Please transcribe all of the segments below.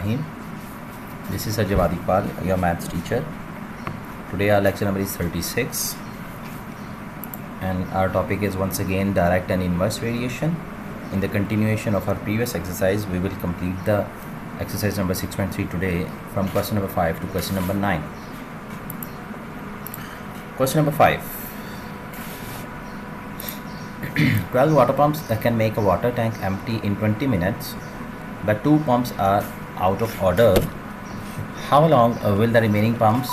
Rahim. This is Ajay Vadipal, your maths teacher. Today our lecture number is 36 and our topic is once again direct and inverse variation. In the continuation of our previous exercise, we will complete the exercise number 6.3 today from question number 5 to question number 9. Question number 5. 12 water pumps can make a water tank empty in 20 minutes, but 2 pumps are out of order. How long will the remaining pumps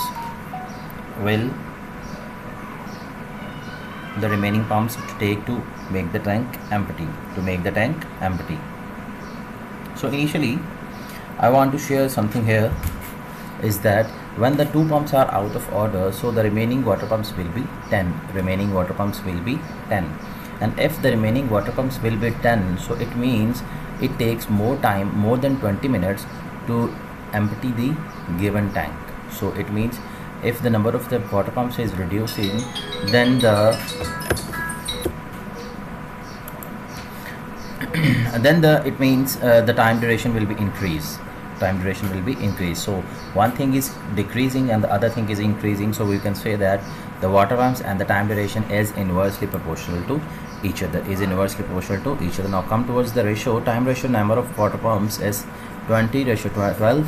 take to make the tank empty? So initially, I want to share something here is that when the 2 pumps are out of order, so the remaining water pumps will be 10. And if the remaining water pumps will be 10, so it means it takes more time, more than 20 minutes to empty the given tank. So it means if the number of the water pumps is reducing, then it means the time duration will be increased. So one thing is decreasing and the other thing is increasing, so we can say that the water pumps and the time duration is inversely proportional to each other. Now come towards the ratio. Time ratio number of water pumps is 20:12,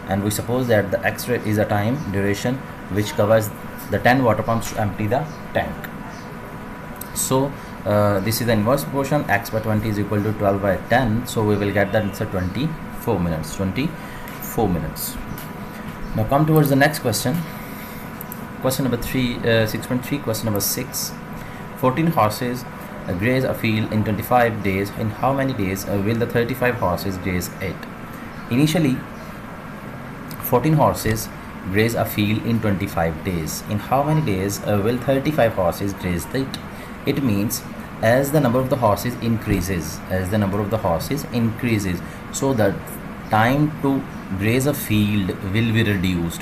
and we suppose that the x rate is a time duration which covers the 10 water pumps to empty the tank. So this is the inverse proportion. X by 20 is equal to 12 by 10, so we will get that answer 24 minutes. Now come towards the next question. Question number 6.3. Question number 6. 14 horses graze a field in 25 days. In how many days will the 35 horses graze it? Initially, 14 horses graze a field in 25 days. In how many days will 35 horses graze it? It means as the number of the horses increases, so the time to graze a field will be reduced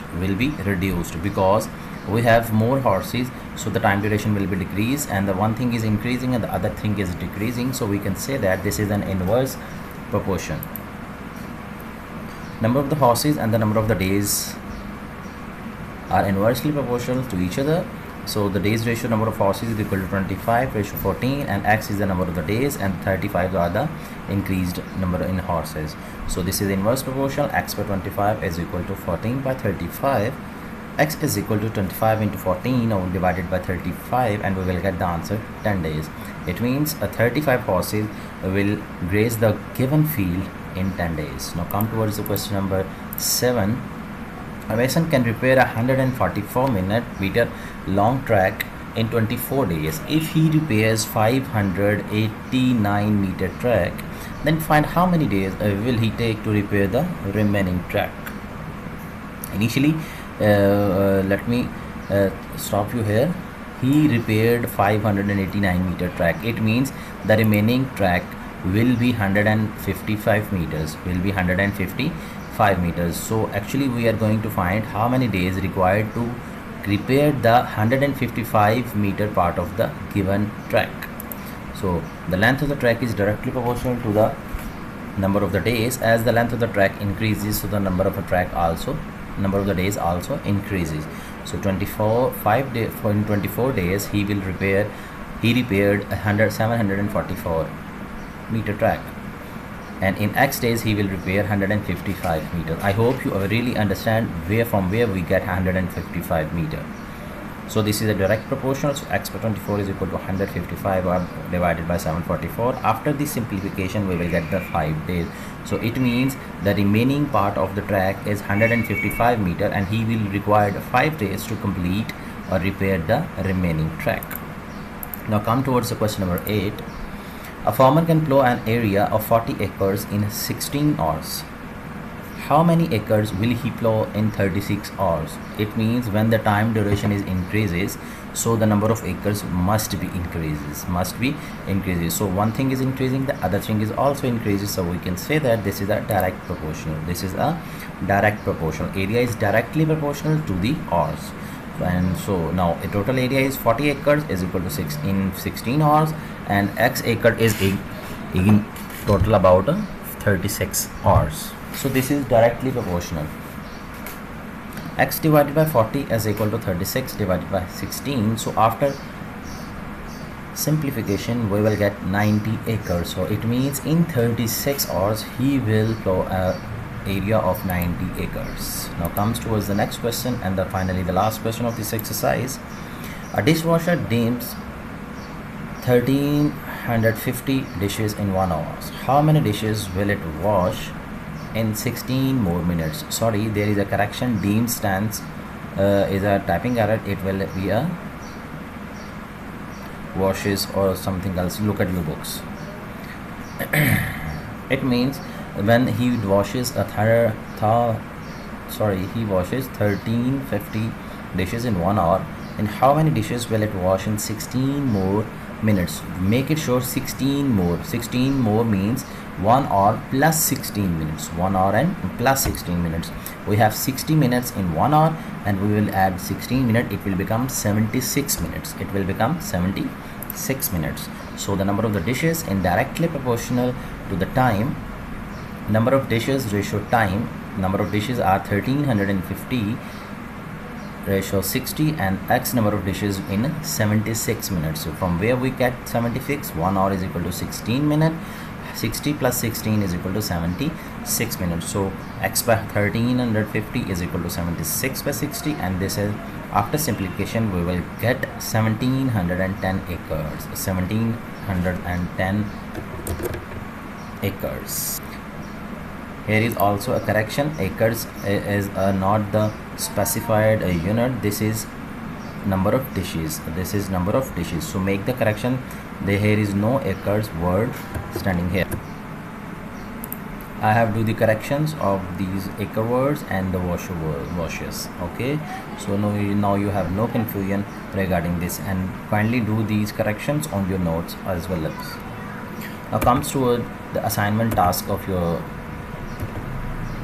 because we have more horses, so the time duration will be decreased, and the one thing is increasing and the other thing is decreasing, so we can say that this is an inverse proportion. Number of the horses and the number of the days are inversely proportional to each other. So the days ratio number of horses is equal to 25 ratio 14, and x is the number of the days and 35 are the increased number in horses. So this is inverse proportional. X by 25 is equal to 14 by 35. X is equal to 25 into 14 or divided by 35, and we will get the answer 10 days. It means 35 horses will graze the given field in 10 days. Now come towards the question number 7. A mason can repair a 144-meter long track in 24 days. If he repairs 589-meter track, then find how many days will he take to repair the remaining track. Initially, let me stop you here. He repaired 589-meter track. It means the remaining track will be 155 meters. So actually we are going to find how many days required to repair the 155-meter part of the given track. So the length of the track is directly proportional to the number of the days. As the length of the track increases, so the number of the days also increases. So in 24 days he repaired 744 meter track, and in x days he will repair 155 meter. I hope you really understand from where we get 155 meter. So this is a direct proportional. So x by 24 is equal to 155 divided by 744. After this simplification, we will get the 5 days. So it means the remaining part of the track is 155 meter, and he will require 5 days to complete or repair the remaining track. Now come towards the question number 8. A farmer can plow an area of 40 acres in 16 hours. How many acres will he plow in 36 hours? It means when the time duration is increases, so the number of acres must be increases. So one thing is increasing, the other thing is also increases, so we can say that this is a direct proportional. Area is directly proportional to the hours. And so now a total area is 40 acres is equal to 6 in 16 hours, and x acre is in total about 36 hours. So this is directly proportional. X divided by 40 is equal to 36 divided by 16. So after simplification we will get 90 acres. So it means in 36 hours he will plow a area of 90 acres. Now comes towards the next question and finally the last question of this exercise. A dishwasher deems 1350 dishes in 1 hour. How many dishes will it wash in 16 more minutes? Sorry, there is a correction. Deem stands is a typing error. It will be a washes or something else. Look at your books. It means when he washes he washes 1350 dishes in 1 hour, and how many dishes will it wash in 16 more minutes? Make it sure 16 more. 16 more means 1 hour plus 16 minutes. 1 hour and plus 16 minutes. We have 60 minutes in 1 hour, and we will add 16 minutes. It will become 76 minutes. It will become 76 minutes. So the number of the dishes is directly proportional to the time. Number of dishes ratio time. Number of dishes are 1350 ratio 60, and X number of dishes in 76 minutes. So from where we get 76, 1 hour is equal to 16 minutes. 60 plus 16 is equal to 76 minutes. So X by 1350 is equal to 76 by 60, and this is after simplification we will get 1710 acres. 1710 acres. Here is also a correction. Acres is not the specified unit. This is number of dishes. This is number of dishes. So make the correction. Here is no acres word standing here. I have do the corrections of these acre words and the washes. Okay, so now you have no confusion regarding this, and kindly do these corrections on your notes as well. Now comes to the assignment task of your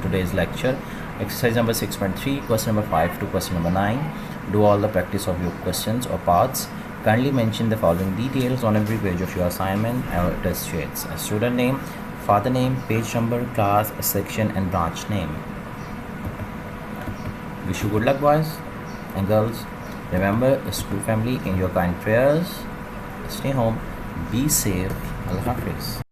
today's lecture. Exercise number 6.3, question number 5 to question number 9. Do all the practice of your questions or parts. Kindly mention the following details on every page of your assignment or test sheets: a student name, father name, page number, class, section and branch name. Wish you good luck, boys and girls. Remember, school family in your kind prayers. Stay home, be safe. Allah Hafiz.